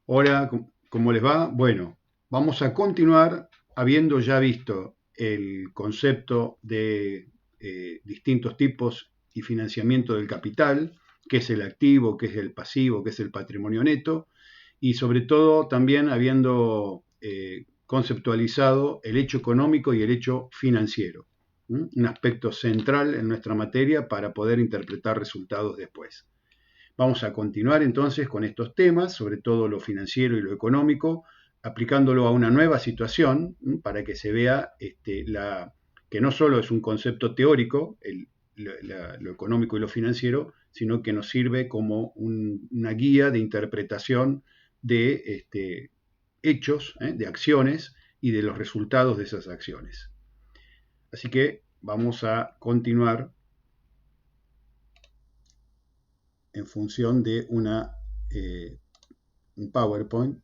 Hola, ¿cómo les va? Bueno, vamos a continuar habiendo ya visto el concepto de distintos tipos y financiamiento del capital, qué es el activo, qué es el pasivo, qué es el patrimonio neto, y sobre todo también habiendo conceptualizado el hecho económico y el hecho financiero, un aspecto central en nuestra materia para poder interpretar resultados después. Vamos a continuar entonces con estos temas, sobre todo lo financiero y lo económico, aplicándolo a una nueva situación para que se vea que no solo es un concepto teórico, lo económico y lo financiero, sino que nos sirve como una guía de interpretación de hechos, de acciones y de los resultados de esas acciones. Así que vamos a continuar en función de un PowerPoint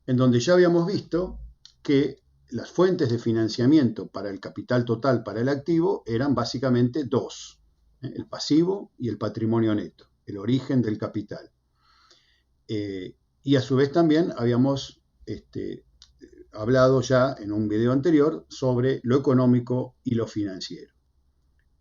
en donde ya habíamos visto que las fuentes de financiamiento para el capital total para el activo eran básicamente dos, el pasivo y el patrimonio neto, el origen del capital. Y a su vez también habíamos hablado ya en un video anterior sobre lo económico y lo financiero.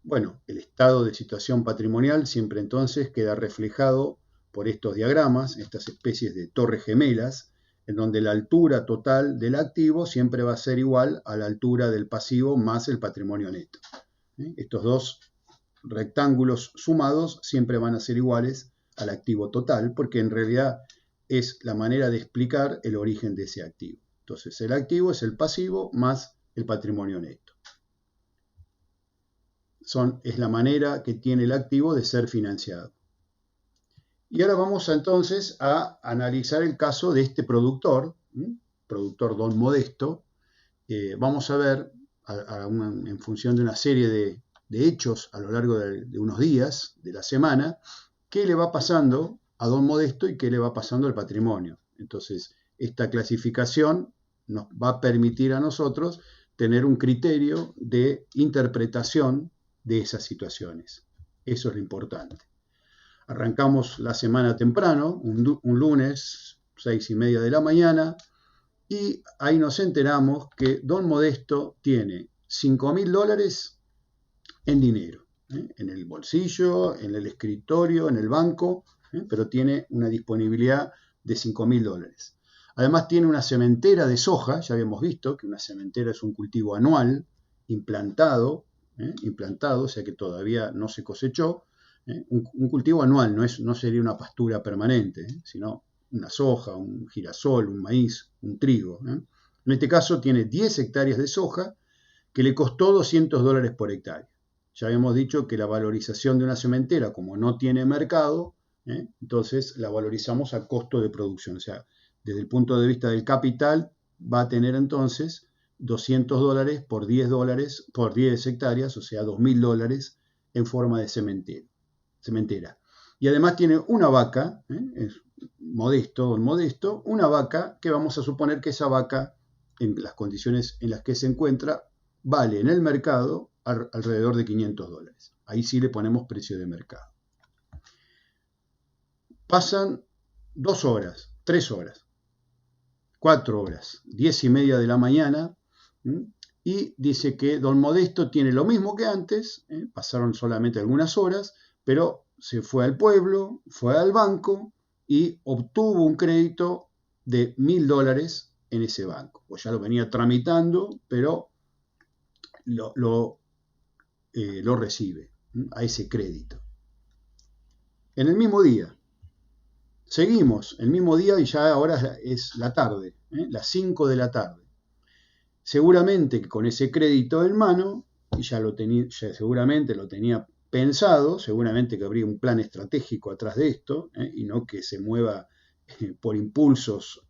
Bueno, el estado de situación patrimonial siempre entonces queda reflejado por estos diagramas, estas especies de torres gemelas, en donde la altura total del activo siempre va a ser igual a la altura del pasivo más el patrimonio neto. Estos dos rectángulos sumados siempre van a ser iguales al activo total, porque en realidad es la manera de explicar el origen de ese activo. Entonces, el activo es el pasivo más el patrimonio neto. Es la manera que tiene el activo de ser financiado. Y ahora vamos entonces a analizar el caso de este productor, productor Don Modesto. Vamos a ver, en función de una serie de hechos a lo largo de unos días de la semana, qué le va pasando a Don Modesto y qué le va pasando al patrimonio. Entonces, esta clasificación nos va a permitir a nosotros tener un criterio de interpretación de esas situaciones. Eso es lo importante. Arrancamos la semana temprano, un lunes, 6:30 de la mañana, y ahí nos enteramos que Don Modesto tiene $5.000 en dinero, en el bolsillo, en el escritorio, en el banco, pero tiene una disponibilidad de $5.000. Además tiene una sementera de soja, ya habíamos visto que una sementera es un cultivo anual, implantado, o sea que todavía no se cosechó, un cultivo anual, no sería una pastura permanente, sino una soja, un girasol, un maíz, un trigo. En este caso tiene 10 hectáreas de soja que le costó $200 por hectárea. Ya habíamos dicho que la valorización de una sementera, como no tiene mercado, entonces la valorizamos a costo de producción. O sea, desde el punto de vista del capital, va a tener entonces $200 por $10 por 10 hectáreas, o sea, $2.000 en forma de sementera. Y además tiene una vaca, es Don Modesto, una vaca que vamos a suponer que esa vaca, en las condiciones en las que se encuentra, vale en el mercado alrededor de $500. Ahí sí le ponemos precio de mercado. Pasan 2 horas, 3 horas, 4 horas, 10:30 de la mañana, y dice que Don Modesto tiene lo mismo que antes, pasaron solamente algunas horas, pero se fue al pueblo, fue al banco y obtuvo un crédito de $1.000 en ese banco. Pues ya lo venía tramitando, pero lo recibe a ese crédito. En el mismo día, seguimos el mismo día y ya ahora es la tarde, las 5 de la tarde. Seguramente que con ese crédito en mano, y seguramente lo tenía pensado, seguramente que habría un plan estratégico atrás de esto, y no que se mueva por impulsos,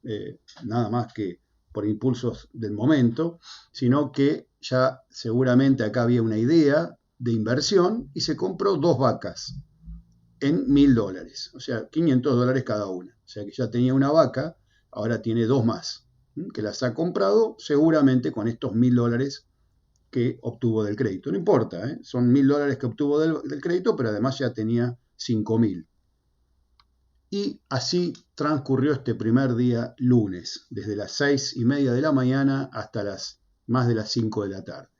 nada más que por impulsos del momento, sino que ya seguramente acá había una idea de inversión y se compró 2 vacas en $1.000, o sea, $500 cada una. O sea que ya tenía una vaca, ahora tiene 2 más, que las ha comprado seguramente con estos $1.000 que obtuvo del crédito. No importa, son $1.000 que obtuvo del crédito, pero además ya tenía 5.000. Y así transcurrió este primer día lunes, desde las 6:30 de la mañana hasta más de las 5 de la tarde.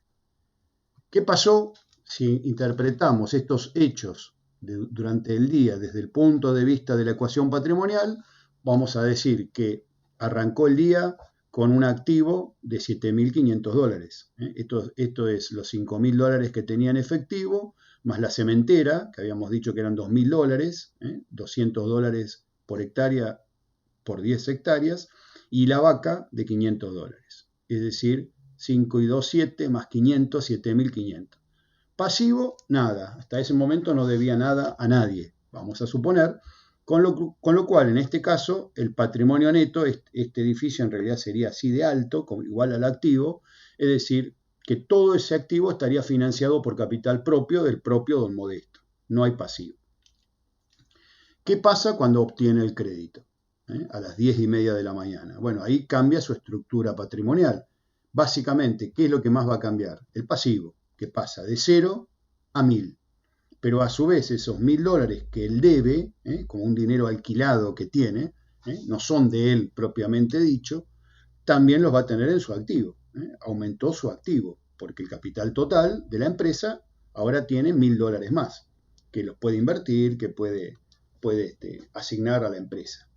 ¿Qué pasó? Si interpretamos estos hechos durante el día desde el punto de vista de la ecuación patrimonial, vamos a decir que arrancó el día con un activo de $7.500. Esto es los $5.000 que tenía en efectivo, más la cementera, que habíamos dicho que eran $2.000, $200 por hectárea por 10 hectáreas, y la vaca de $500. Es decir, 5 y 2, 7, más 500, 7.500. Pasivo, nada. Hasta ese momento no debía nada a nadie, vamos a suponer. Con lo cual, en este caso, el patrimonio neto, este edificio en realidad sería así de alto, igual al activo, es decir, que todo ese activo estaría financiado por capital propio del propio don Modesto. No hay pasivo. ¿Qué pasa cuando obtiene el crédito? A las 10:30 de la mañana. Bueno, ahí cambia su estructura patrimonial. Básicamente, ¿qué es lo que más va a cambiar? El pasivo, que pasa de 0 a 1.000. Pero a su vez esos $1.000 que él debe, como un dinero alquilado que tiene, no son de él propiamente dicho, también los va a tener en su activo. Aumentó su activo, porque el capital total de la empresa ahora tiene $1.000 más, que los puede invertir, que puede asignar a la empresa.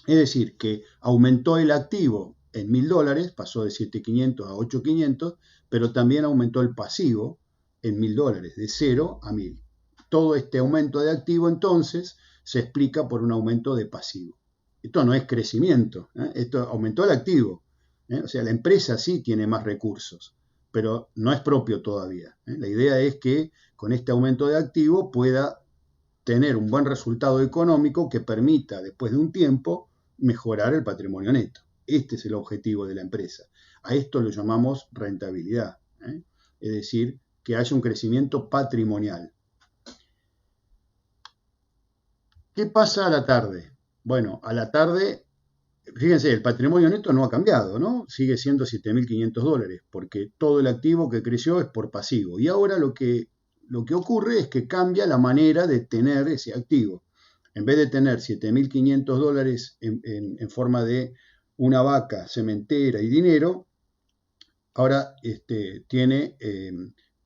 Es decir, que aumentó el activo en $1.000, pasó de 7.500 a 8.500, pero también aumentó el pasivo en $1.000, de 0 a 1.000. Todo este aumento de activo entonces se explica por un aumento de pasivo. Esto no es crecimiento, esto aumentó el activo. O sea, la empresa sí tiene más recursos, pero no es propio todavía. La idea es que con este aumento de activo pueda tener un buen resultado económico que permita, después de un tiempo, mejorar el patrimonio neto. Este es el objetivo de la empresa. A esto lo llamamos rentabilidad. Es decir, que haya un crecimiento patrimonial. ¿Qué pasa a la tarde? Bueno, a la tarde, fíjense, el patrimonio neto no ha cambiado, ¿no? Sigue siendo $7.500, porque todo el activo que creció es por pasivo. Y ahora lo que ocurre es que cambia la manera de tener ese activo. En vez de tener $7.500 en forma de una vaca, cementera y dinero, ahora tiene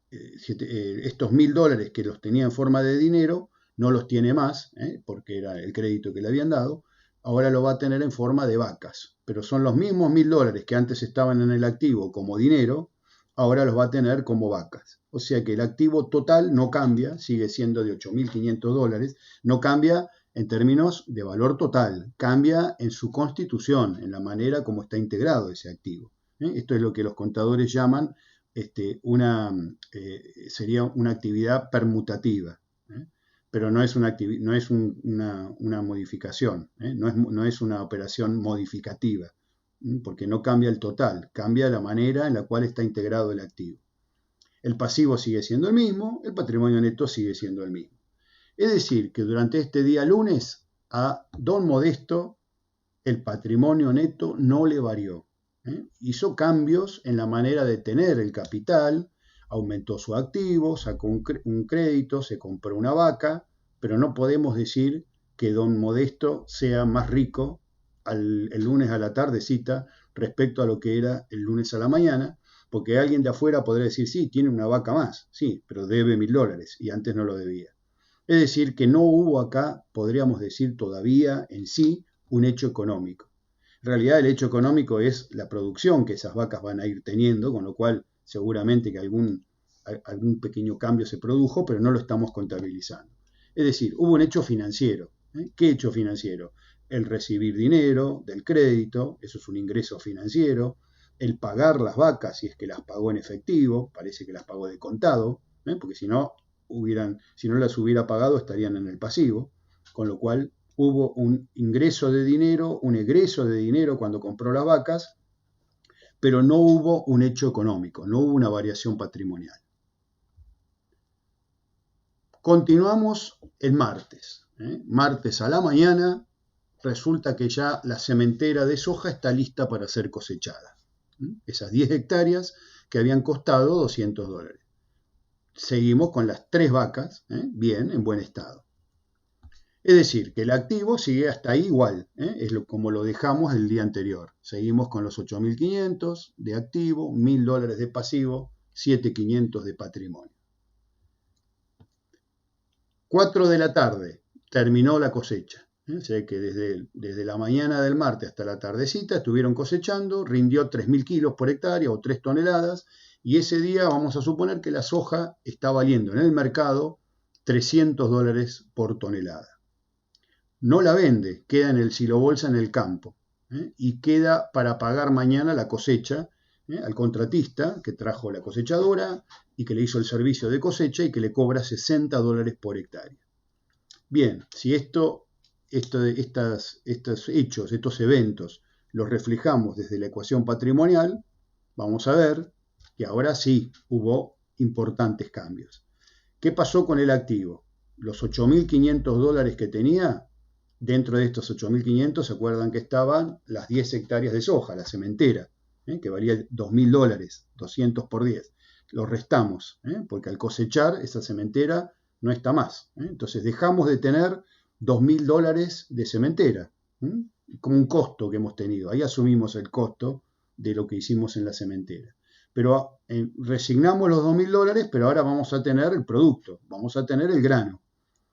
estos $1.000 que los tenía en forma de dinero, no los tiene más, porque era el crédito que le habían dado, ahora lo va a tener en forma de vacas. Pero son los mismos $1.000 que antes estaban en el activo como dinero, ahora los va a tener como vacas. O sea que el activo total no cambia, sigue siendo de $8.500, no cambia en términos de valor total, cambia en su constitución, en la manera como está integrado ese activo. Esto es lo que los contadores llaman sería una actividad permutativa, pero no es una modificación, no es una operación modificativa, porque no cambia el total, cambia la manera en la cual está integrado el activo. El pasivo sigue siendo el mismo, el patrimonio neto sigue siendo el mismo. Es decir, que durante este día lunes a don Modesto el patrimonio neto no le varió. Hizo cambios en la manera de tener el capital, aumentó su activo, sacó un crédito, se compró una vaca, pero no podemos decir que don Modesto sea más rico el lunes a la tardecita respecto a lo que era el lunes a la mañana, porque alguien de afuera podría decir, sí, tiene una vaca más, sí, pero debe $1.000 y antes no lo debía. Es decir, que no hubo acá, podríamos decir todavía en sí, un hecho económico. En realidad el hecho económico es la producción que esas vacas van a ir teniendo, con lo cual seguramente que algún pequeño cambio se produjo, pero no lo estamos contabilizando. Es decir, hubo un hecho financiero. ¿Qué hecho financiero? El recibir dinero del crédito, eso es un ingreso financiero, el pagar las vacas si es que las pagó en efectivo, parece que las pagó de contado, porque si no las hubiera pagado estarían en el pasivo, con lo cual hubo un ingreso de dinero, un egreso de dinero cuando compró las vacas, pero no hubo un hecho económico, no hubo una variación patrimonial. Continuamos el martes. Martes a la mañana resulta que ya la sementera de soja está lista para ser cosechada. Esas 10 hectáreas que habían costado $200. Seguimos con las 3 vacas, bien, en buen estado. Es decir, que el activo sigue hasta ahí igual, como lo dejamos el día anterior. Seguimos con los 8.500 de activo, $1.000 de pasivo, 7.500 de patrimonio. 4 de la tarde, terminó la cosecha. O sea que desde la mañana del martes hasta la tardecita estuvieron cosechando, rindió 3.000 kilos por hectárea o 3 toneladas, y ese día vamos a suponer que la soja está valiendo en el mercado $300 por tonelada. No la vende, queda en el silobolsa en el campo, y queda para pagar mañana la cosecha al contratista que trajo la cosechadora y que le hizo el servicio de cosecha y que le cobra $60 por hectárea. Bien, si estos hechos, estos eventos, los reflejamos desde la ecuación patrimonial, vamos a ver que ahora sí hubo importantes cambios. ¿Qué pasó con el activo? Los $8.500 que tenía, dentro de estos 8.500, ¿se acuerdan que estaban las 10 hectáreas de soja, la sementera, que valía $2.000, 200 por 10? Lo restamos, porque al cosechar esa sementera no está más. Entonces dejamos de tener $2.000 de sementera, como un costo que hemos tenido. Ahí asumimos el costo de lo que hicimos en la sementera. Pero resignamos los $2.000, pero ahora vamos a tener el producto, vamos a tener el grano.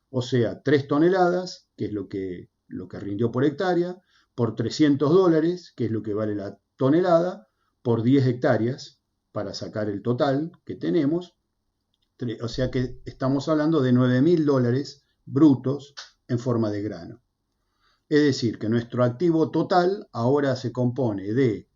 O sea, 3 toneladas, que es lo que rindió por hectárea, por $300, que es lo que vale la tonelada, por 10 hectáreas, para sacar el total que tenemos. O sea que estamos hablando de $9.000 brutos en forma de grano. Es decir, que nuestro activo total ahora se compone de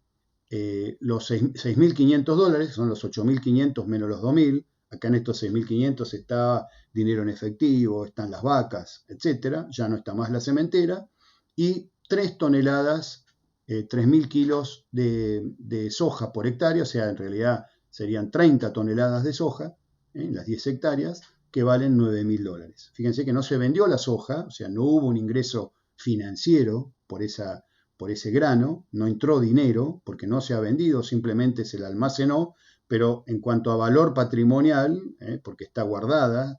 los $6.500, son los 8.500 menos los 2.000. Acá en estos 6.500 está dinero en efectivo, están las vacas, etc. Ya no está más la sementera. Y 3 toneladas, 3.000 kilos de soja por hectárea, o sea, en realidad serían 30 toneladas de soja en las 10 hectáreas, que valen $9.000. Fíjense que no se vendió la soja, o sea, no hubo un ingreso financiero por ese grano, no entró dinero porque no se ha vendido, simplemente se la almacenó, pero en cuanto a valor patrimonial, porque está guardada,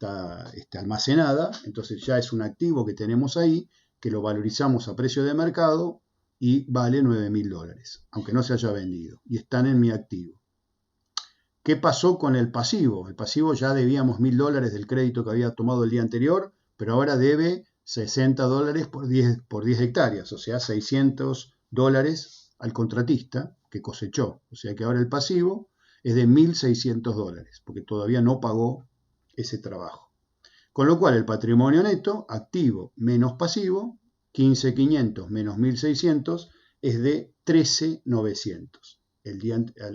está almacenada, entonces ya es un activo que tenemos ahí, que lo valorizamos a precio de mercado y vale $9.000, aunque no se haya vendido, y están en mi activo. ¿Qué pasó con el pasivo? El pasivo ya debíamos $1.000 del crédito que había tomado el día anterior, pero ahora debe $60 por 10 hectáreas, o sea, $600 al contratista que cosechó. O sea que ahora el pasivo es de $1.600, porque todavía no pagó ese trabajo. Con lo cual el patrimonio neto, activo menos pasivo, 15.500 menos 1.600, es de 13.900.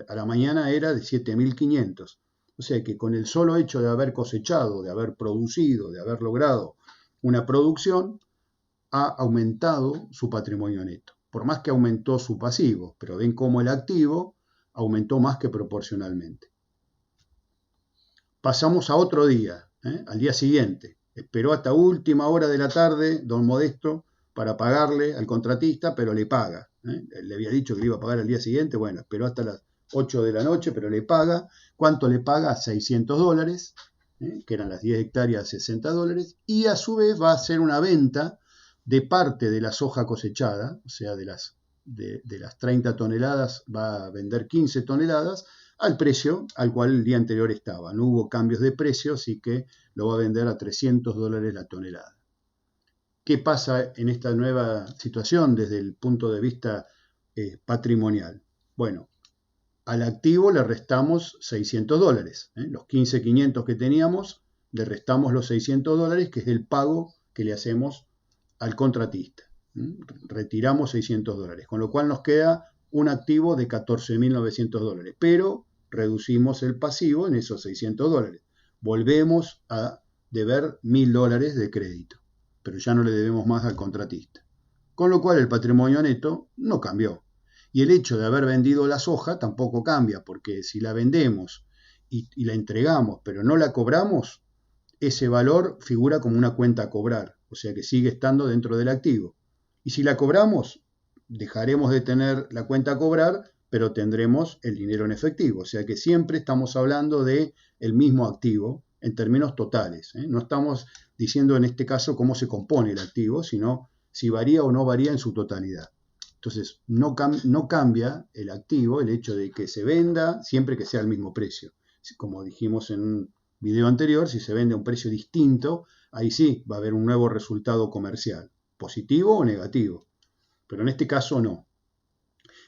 A la mañana era de 7.500. O sea que con el solo hecho de haber cosechado, de haber producido, de haber logrado una producción, ha aumentado su patrimonio neto. Por más que aumentó su pasivo, pero ven cómo el activo aumentó más que proporcionalmente. Pasamos a otro día, al día siguiente. Esperó hasta última hora de la tarde, don Modesto, para pagarle al contratista, pero le paga. Le había dicho que le iba a pagar al día siguiente, bueno, esperó hasta las 8 de la noche, pero le paga. ¿Cuánto le paga? $600, que eran las 10 hectáreas, $60, y a su vez va a hacer una venta de parte de la soja cosechada, o sea, de las 30 toneladas va a vender 15 toneladas, al precio al cual el día anterior estaba. No hubo cambios de precio, así que lo va a vender a $300 la tonelada. ¿Qué pasa en esta nueva situación desde el punto de vista patrimonial? Bueno, al activo le restamos $600. Los 15.500 que teníamos, le restamos los $600, que es el pago que le hacemos al contratista. Retiramos $600, con lo cual nos queda un activo de $14.900, pero reducimos el pasivo en esos $600. Volvemos a deber $1.000 de crédito, pero ya no le debemos más al contratista. Con lo cual el patrimonio neto no cambió. Y el hecho de haber vendido la soja tampoco cambia, porque si la vendemos y la entregamos, pero no la cobramos, ese valor figura como una cuenta a cobrar, o sea que sigue estando dentro del activo. Y si la cobramos, dejaremos de tener la cuenta a cobrar, pero tendremos el dinero en efectivo. O sea que siempre estamos hablando del mismo activo, en términos totales. No estamos diciendo en este caso cómo se compone el activo, sino si varía o no varía en su totalidad. Entonces, no cambia el activo el hecho de que se venda siempre que sea el mismo precio. Como dijimos en un video anterior, si se vende a un precio distinto, ahí sí va a haber un nuevo resultado comercial, positivo o negativo. Pero en este caso no.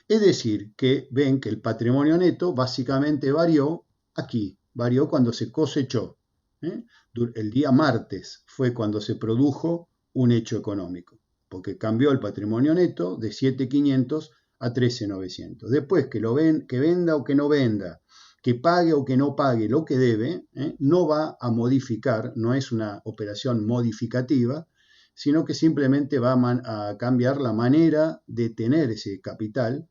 Es decir, que ven que el patrimonio neto básicamente varió aquí, varió cuando se cosechó. El día martes fue cuando se produjo un hecho económico, porque cambió el patrimonio neto de 7.500 a 13.900. Después que venda o que no venda, que pague o que no pague lo que debe, no va a modificar, no es una operación modificativa, sino que simplemente va a cambiar la manera de tener ese capital,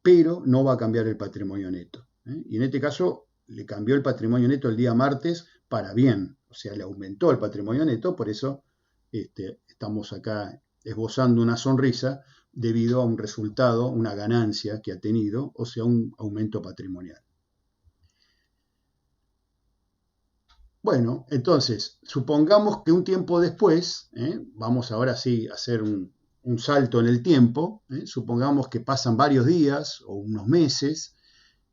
pero no va a cambiar el patrimonio neto. Y en este caso le cambió el patrimonio neto el día martes para bien, o sea, le aumentó el patrimonio neto, por eso estamos acá esbozando una sonrisa debido a un resultado, una ganancia que ha tenido, o sea, un aumento patrimonial. Bueno, entonces, supongamos que un tiempo después, vamos ahora sí a hacer un salto en el tiempo, supongamos que pasan varios días o unos meses,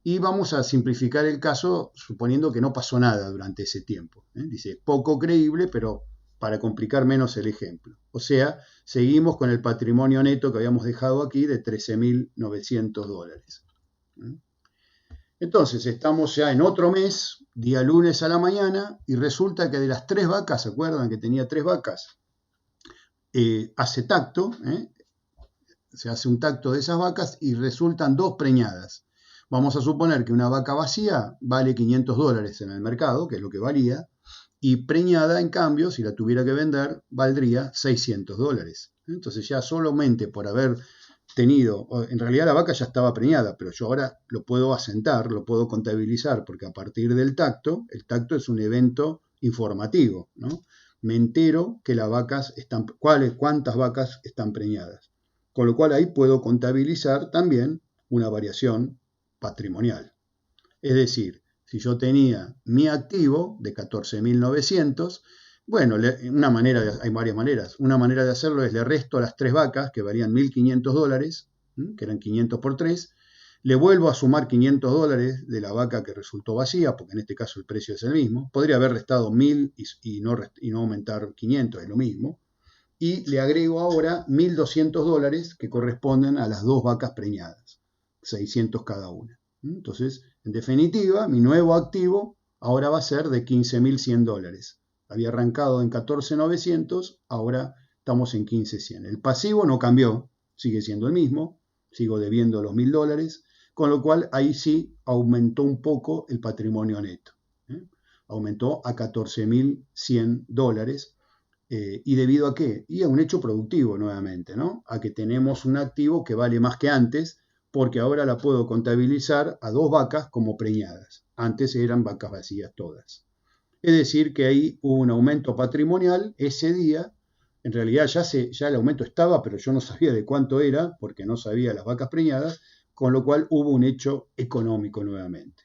y vamos a simplificar el caso suponiendo que no pasó nada durante ese tiempo. Dice, poco creíble, pero para complicar menos el ejemplo. O sea, seguimos con el patrimonio neto que habíamos dejado aquí de $13.900. Entonces, estamos ya en otro mes, día lunes a la mañana, y resulta que de las 3 vacas, ¿se acuerdan que tenía 3 vacas? Hace tacto, se hace un tacto de esas vacas y resultan 2 preñadas. Vamos a suponer que una vaca vacía vale $500 en el mercado, que es lo que valía, y preñada, en cambio, si la tuviera que vender, valdría $600. Entonces ya solamente por haber tenido, en realidad la vaca ya estaba preñada, pero yo ahora lo puedo asentar, lo puedo contabilizar, porque a partir del tacto, el tacto es un evento informativo, ¿no? Me entero que las vacas están, cuántas vacas están preñadas. Con lo cual ahí puedo contabilizar también una variación patrimonial. Es decir, si yo tenía mi activo de 14.900, bueno, hay varias maneras. Una manera de hacerlo es le resto a las 3 vacas, que valían $1.500, que eran 500 por 3, le vuelvo a sumar $500 de la vaca que resultó vacía, porque en este caso el precio es el mismo. Podría haber restado 1.000 y no aumentar 500, es lo mismo. Y le agrego ahora $1.200 que corresponden a las 2 vacas preñadas, 600 cada una. Entonces, en definitiva, mi nuevo activo ahora va a ser de $15.100. Había arrancado en 14.900, ahora estamos en 15.100. El pasivo no cambió, sigue siendo el mismo, sigo debiendo los $1.000, con lo cual ahí sí aumentó un poco el patrimonio neto. Aumentó a $14.100. ¿Y debido a qué? Y a un hecho productivo nuevamente, ¿no? A que tenemos un activo que vale más que antes, porque ahora la puedo contabilizar a 2 vacas como preñadas. Antes eran vacas vacías todas. Es decir, que ahí hubo un aumento patrimonial ese día. En realidad ya el aumento estaba, pero yo no sabía de cuánto era, porque no sabía las vacas preñadas, con lo cual hubo un hecho económico nuevamente,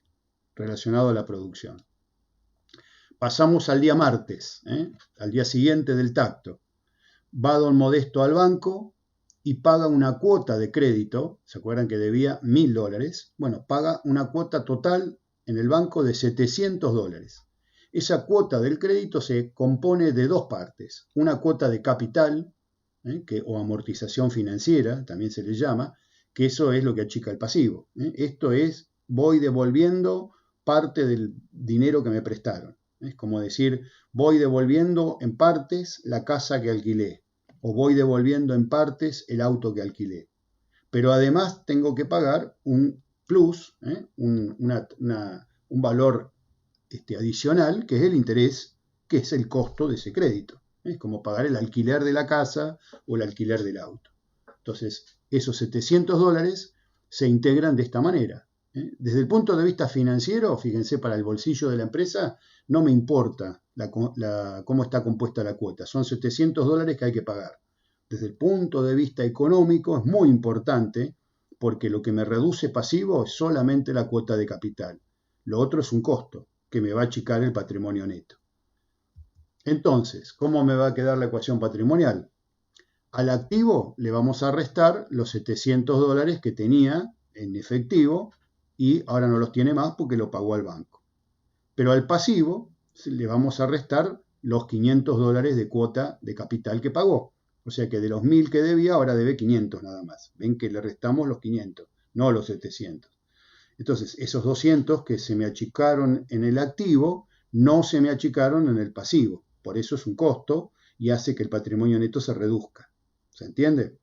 relacionado a la producción. Pasamos al día martes, al día siguiente del tacto. Va don Modesto al banco y paga una cuota de crédito. ¿Se acuerdan que debía $1.000? Bueno, paga una cuota total en el banco de $700. Esa cuota del crédito se compone de 2 partes. Una cuota de capital, o amortización financiera, también se le llama, que eso es lo que achica el pasivo. Esto es, voy devolviendo parte del dinero que me prestaron. Es como decir, voy devolviendo en partes la casa que alquilé, o voy devolviendo en partes el auto que alquilé. Pero además tengo que pagar un plus, un valor adicional, que es el interés, que es el costo de ese crédito. Es como pagar el alquiler de la casa o el alquiler del auto. Entonces, esos $700 se integran de esta manera. Desde el punto de vista financiero, fíjense, para el bolsillo de la empresa, no me importa cómo está compuesta la cuota. Son $700 que hay que pagar. Desde el punto de vista económico es muy importante, porque lo que me reduce pasivo es solamente la cuota de capital. Lo otro es un costo. que me va a achicar el patrimonio neto. Entonces, ¿cómo me va a quedar la ecuación patrimonial? Al activo le vamos a restar los 700 dólares que tenía en efectivo y ahora no los tiene más porque lo pagó al banco. Pero al pasivo le vamos a restar los 500 dólares de cuota de capital que pagó. O sea que de los 1000 que debía, ahora debe 500 nada más. Ven que le restamos los 500, no los 700. Entonces, esos 200 que se me achicaron en el activo, no se me achicaron en el pasivo. Por eso es un costo y hace que el patrimonio neto se reduzca. ¿Se entiende?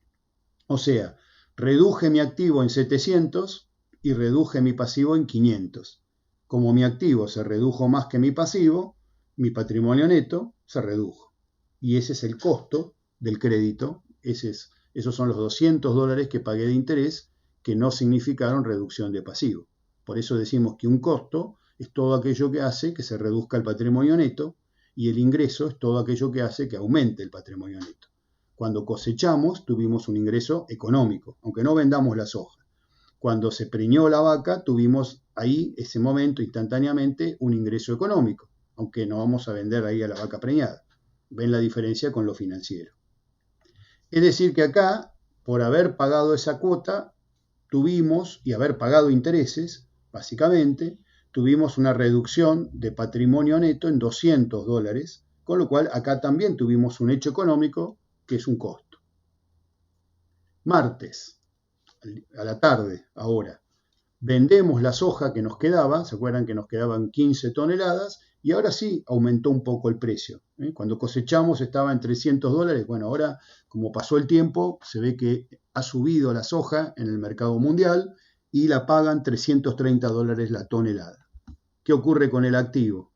O sea, reduje mi activo en 700 y reduje mi pasivo en 500. Como mi activo se redujo más que mi pasivo, mi patrimonio neto se redujo. Y ese es el costo del crédito. Esos son los 200 dólares que pagué de interés que no significaron reducción de pasivo. Por eso decimos que un costo es todo aquello que hace que se reduzca el patrimonio neto y el ingreso es todo aquello que hace que aumente el patrimonio neto. Cuando cosechamos tuvimos un ingreso económico, aunque no vendamos la soja. Cuando se preñó la vaca tuvimos ahí, ese momento, instantáneamente, un ingreso económico, aunque no vamos a vender ahí a la vaca preñada. Ven la diferencia con lo financiero. Es decir que acá, por haber pagado esa cuota, tuvimos, y haber pagado intereses, básicamente, tuvimos una reducción de patrimonio neto en 200 dólares, con lo cual acá también tuvimos un hecho económico que es un costo. Martes, a la tarde, ahora, vendemos la soja que nos quedaba, ¿se acuerdan que nos quedaban 15 toneladas? Y ahora sí aumentó un poco el precio. Cuando cosechamos estaba en 300 dólares, bueno, ahora como pasó el tiempo, se ve que ha subido la soja en el mercado mundial y la pagan 330 dólares la tonelada. ¿Qué ocurre con el activo?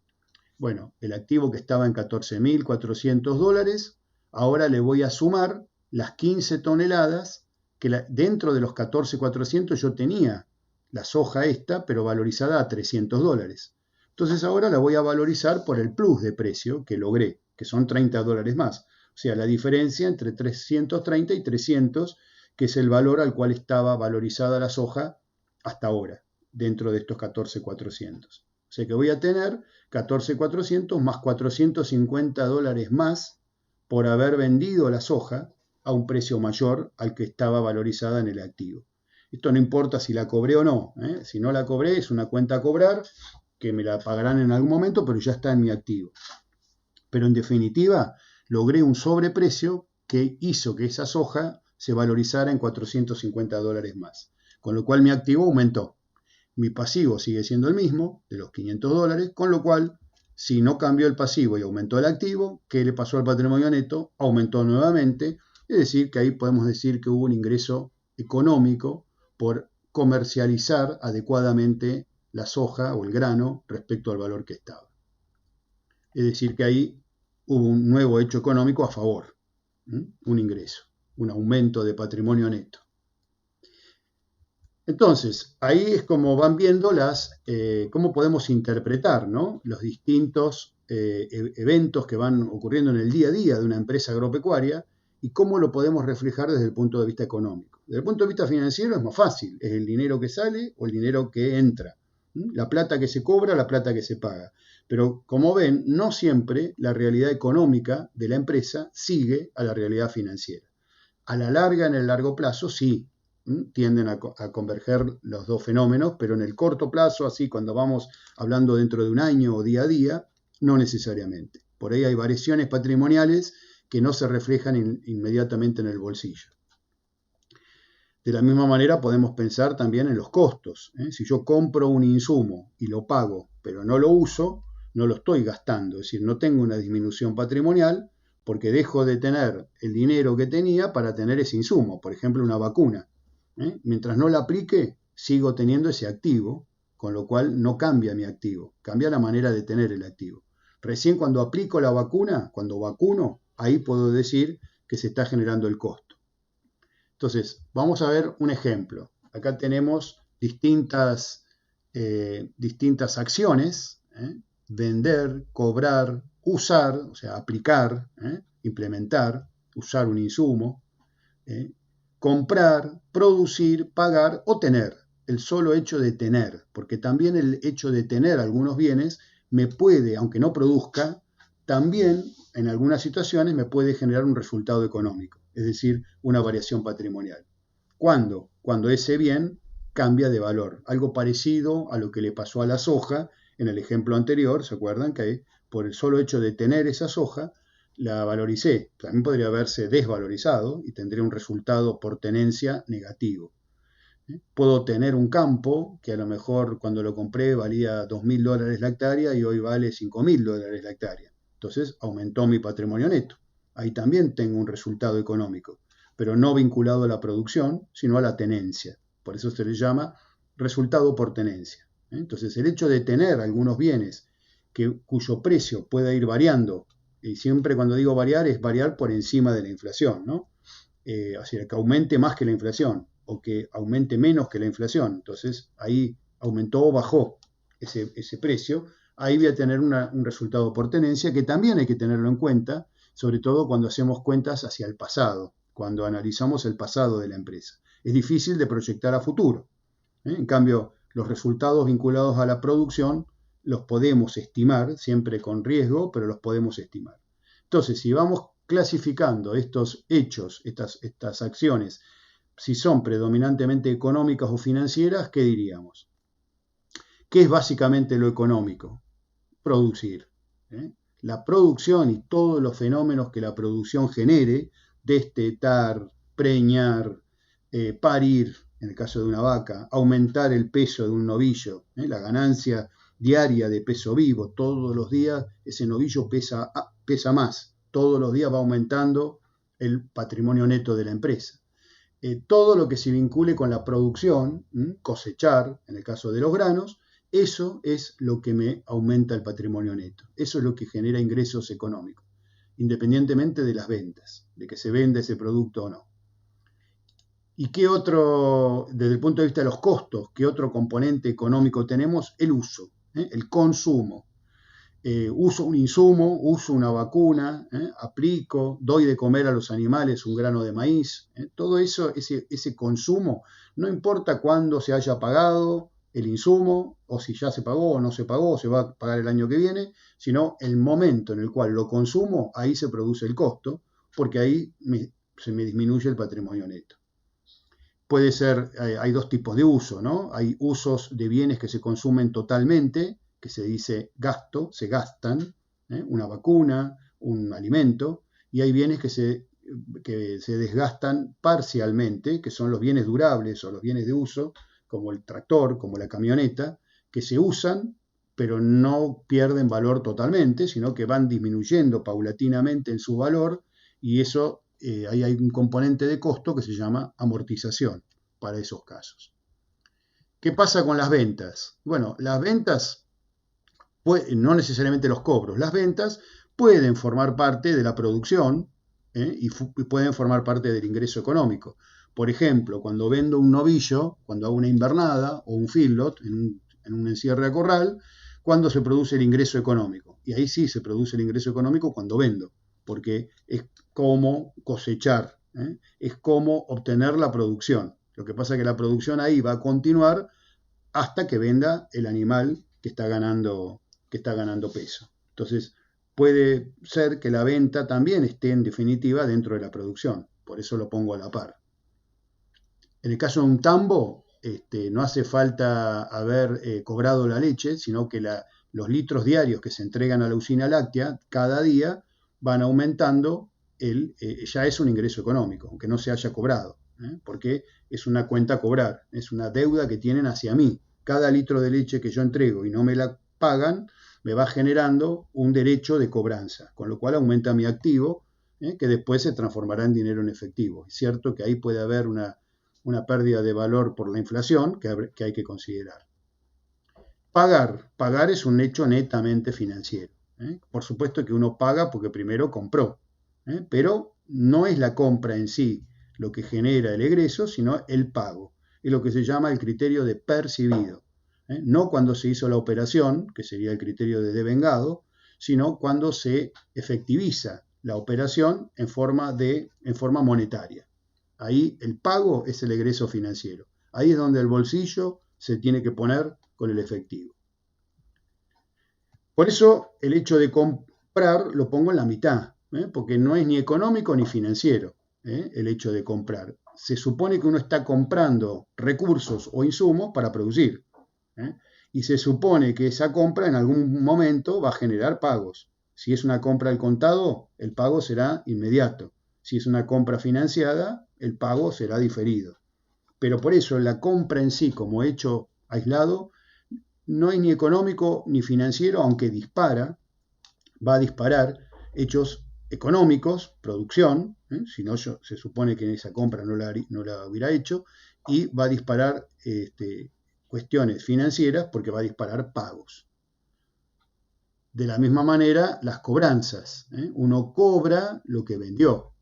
Bueno, el activo que estaba en 14.400 dólares, ahora le voy a sumar las 15 toneladas que dentro de los 14.400 yo tenía la soja esta, pero valorizada a 300 dólares. Entonces ahora la voy a valorizar por el plus de precio que logré, que son 30 dólares más. O sea, la diferencia entre 330 y 300, que es el valor al cual estaba valorizada la soja hasta ahora, dentro de estos 14.400. O sea que voy a tener 14.400 más 450 dólares más por haber vendido la soja a un precio mayor al que estaba valorizada en el activo. Esto no importa si la cobré o no. Si no la cobré, es una cuenta a cobrar que me la pagarán en algún momento, pero ya está en mi activo. Pero en definitiva, logré un sobreprecio que hizo que esa soja se valorizara en 450 dólares más. Con lo cual mi activo aumentó. Mi pasivo sigue siendo el mismo, de los 500 dólares, con lo cual, si no cambió el pasivo y aumentó el activo, ¿qué le pasó al patrimonio neto? Aumentó nuevamente, es decir, que ahí podemos decir que hubo un ingreso económico por comercializar adecuadamente la soja o el grano respecto al valor que estaba. Es decir, que ahí hubo un nuevo hecho económico a favor, un ingreso, un aumento de patrimonio neto. Entonces, ahí es como van viendo cómo podemos interpretar, ¿no?, los distintos eventos que van ocurriendo en el día a día de una empresa agropecuaria y cómo lo podemos reflejar desde el punto de vista económico. Desde el punto de vista financiero es más fácil, es el dinero que sale o el dinero que entra, la plata que se cobra, la plata que se paga. Pero como ven, no siempre la realidad económica de la empresa sigue a la realidad financiera. A la larga, en el largo plazo, sí, tienden a converger los dos fenómenos, pero en el corto plazo, así cuando vamos hablando dentro de un año o día a día, no necesariamente. Por ahí hay variaciones patrimoniales que no se reflejan inmediatamente en el bolsillo. De la misma manera podemos pensar también en los costos. Si yo compro un insumo y lo pago, pero no lo uso, no lo estoy gastando, es decir, no tengo una disminución patrimonial porque dejo de tener el dinero que tenía para tener ese insumo, por ejemplo, una vacuna. Mientras no la aplique, sigo teniendo ese activo, con lo cual no cambia mi activo, cambia la manera de tener el activo. Recién cuando aplico la vacuna, cuando vacuno, ahí puedo decir que se está generando el costo. Entonces, vamos a ver un ejemplo. Acá tenemos distintas acciones, vender, cobrar, usar, o sea, aplicar, implementar, usar un insumo, comprar, producir, pagar o tener. El solo hecho de tener, porque también el hecho de tener algunos bienes me puede, aunque no produzca, también en algunas situaciones me puede generar un resultado económico, es decir, una variación patrimonial. ¿Cuándo? Cuando ese bien cambia de valor. Algo parecido a lo que le pasó a la soja en el ejemplo anterior. ¿Se acuerdan? Que por el solo hecho de tener esa soja, la valoricé. También podría haberse desvalorizado y tendría un resultado por tenencia negativo. Puedo tener un campo que a lo mejor cuando lo compré valía $2.000 la hectárea y hoy vale $5.000 la hectárea. Entonces aumentó mi patrimonio neto. Ahí también tengo un resultado económico, pero no vinculado a la producción, sino a la tenencia. Por eso se le llama resultado por tenencia. Entonces el hecho de tener algunos bienes cuyo precio pueda ir variando, y siempre cuando digo variar es variar por encima de la inflación, ¿no? O sea, que aumente más que la inflación o que aumente menos que la inflación. Entonces ahí aumentó o bajó ese precio. Ahí voy a tener un resultado por tenencia que también hay que tenerlo en cuenta, sobre todo cuando hacemos cuentas hacia el pasado, cuando analizamos el pasado de la empresa. Es difícil de proyectar a futuro. En cambio, los resultados vinculados a la producción los podemos estimar, siempre con riesgo, pero los podemos estimar. Entonces, si vamos clasificando estos hechos, estas acciones, si son predominantemente económicas o financieras, ¿qué diríamos? ¿Qué es básicamente lo económico? Producir. La producción y todos los fenómenos que la producción genere, destetar, preñar, parir, en el caso de una vaca, aumentar el peso de un novillo, la ganancia diaria de peso vivo, todos los días ese novillo pesa más, todos los días va aumentando el patrimonio neto de la empresa. Todo lo que se vincule con la producción, cosechar, en el caso de los granos, eso es lo que me aumenta el patrimonio neto, eso es lo que genera ingresos económicos, independientemente de las ventas, de que se venda ese producto o no. ¿Y qué otro, desde el punto de vista de los costos, qué otro componente económico tenemos? El uso, el consumo. Uso un insumo, uso una vacuna, aplico, doy de comer a los animales un grano de maíz. Todo eso, ese consumo, no importa cuándo se haya pagado el insumo, o si ya se pagó o no se pagó, o se va a pagar el año que viene, sino el momento en el cual lo consumo, ahí se produce el costo, porque ahí se me disminuye el patrimonio neto. Puede ser, hay dos tipos de uso, ¿no? Hay usos de bienes que se consumen totalmente, que se dice gasto, se gastan, una vacuna, un alimento, y hay bienes que se desgastan parcialmente, que son los bienes durables o los bienes de uso, como el tractor, como la camioneta, que se usan, pero no pierden valor totalmente, sino que van disminuyendo paulatinamente en su valor, y eso, ahí hay un componente de costo que se llama amortización para esos casos. ¿Qué pasa con las ventas? Bueno, las ventas, no necesariamente los cobros, las ventas pueden formar parte de la producción y pueden formar parte del ingreso económico. Por ejemplo, cuando vendo un novillo, cuando hago una invernada o un feedlot en un encierre a corral, cuando se produce el ingreso económico. Y ahí sí se produce el ingreso económico cuando vendo, porque es como cosechar, es como obtener la producción. Lo que pasa es que la producción ahí va a continuar hasta que venda el animal que está ganando peso. Entonces, puede ser que la venta también esté en definitiva dentro de la producción. Por eso lo pongo a la par. En el caso de un tambo, no hace falta haber cobrado la leche, sino que los litros diarios que se entregan a la usina láctea cada día van aumentando, ya es un ingreso económico, aunque no se haya cobrado, porque es una cuenta a cobrar, es una deuda que tienen hacia mí. Cada litro de leche que yo entrego y no me la pagan, me va generando un derecho de cobranza, con lo cual aumenta mi activo, que después se transformará en dinero en efectivo. Es cierto que ahí puede haber una pérdida de valor por la inflación que hay que considerar. Pagar es un hecho netamente financiero. Por supuesto que uno paga porque primero compró, pero no es la compra en sí lo que genera el egreso, sino el pago. Es lo que se llama el criterio de percibido. No cuando se hizo la operación, que sería el criterio de devengado, sino cuando se efectiviza la operación en forma monetaria. Ahí el pago es el egreso financiero. Ahí es donde el bolsillo se tiene que poner con el efectivo. Por eso el hecho de comprar lo pongo en la mitad, porque no es ni económico ni financiero el hecho de comprar. Se supone que uno está comprando recursos o insumos para producir. Y se supone que esa compra en algún momento va a generar pagos. Si es una compra al contado, el pago será inmediato. Si es una compra financiada, el pago será diferido. Pero por eso la compra en sí como hecho aislado no es ni económico ni financiero, aunque va a disparar hechos económicos, producción, si no se supone que en esa compra no la hubiera hecho, y va a disparar cuestiones financieras porque va a disparar pagos. De la misma manera, las cobranzas. Uno cobra lo que vendió.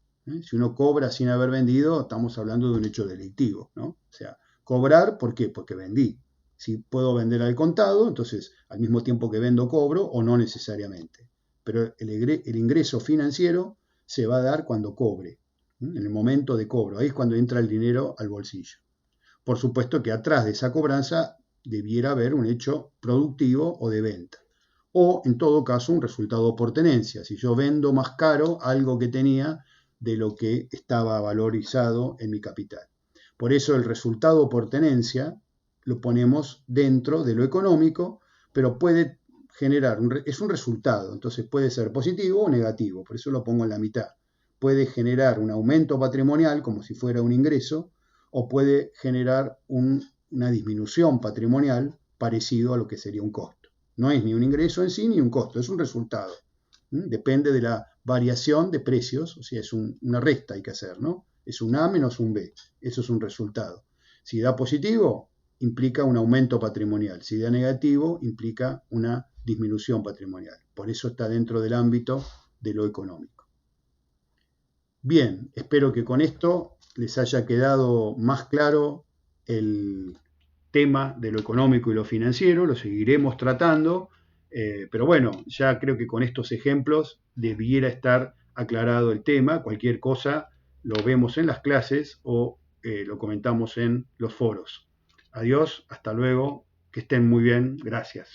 Si uno cobra sin haber vendido, estamos hablando de un hecho delictivo, ¿no? O sea, cobrar, ¿por qué? Porque vendí. Si puedo vender al contado, entonces al mismo tiempo que vendo cobro o no necesariamente. Pero el ingreso financiero se va a dar cuando cobre, en el momento de cobro. Ahí es cuando entra el dinero al bolsillo. Por supuesto que atrás de esa cobranza debiera haber un hecho productivo o de venta. O, en todo caso, un resultado por tenencia. Si yo vendo más caro algo que tenía de lo que estaba valorizado en mi capital. Por eso el resultado por tenencia lo ponemos dentro de lo económico, pero puede generar, es un resultado, entonces puede ser positivo o negativo, por eso lo pongo en la mitad. Puede generar un aumento patrimonial como si fuera un ingreso, o puede generar una disminución patrimonial parecido a lo que sería un costo. No es ni un ingreso en sí ni un costo, es un resultado. Depende de la variación de precios, o sea, es una resta hay que hacer, ¿no? Es un A menos un B, eso es un resultado. Si da positivo, implica un aumento patrimonial. Si da negativo, implica una disminución patrimonial. Por eso está dentro del ámbito de lo económico. Bien, espero que con esto les haya quedado más claro el tema de lo económico y lo financiero, lo seguiremos tratando, pero bueno, ya creo que con estos ejemplos debiera estar aclarado el tema. Cualquier cosa lo vemos en las clases o lo comentamos en los foros. Adiós, hasta luego, que estén muy bien, gracias.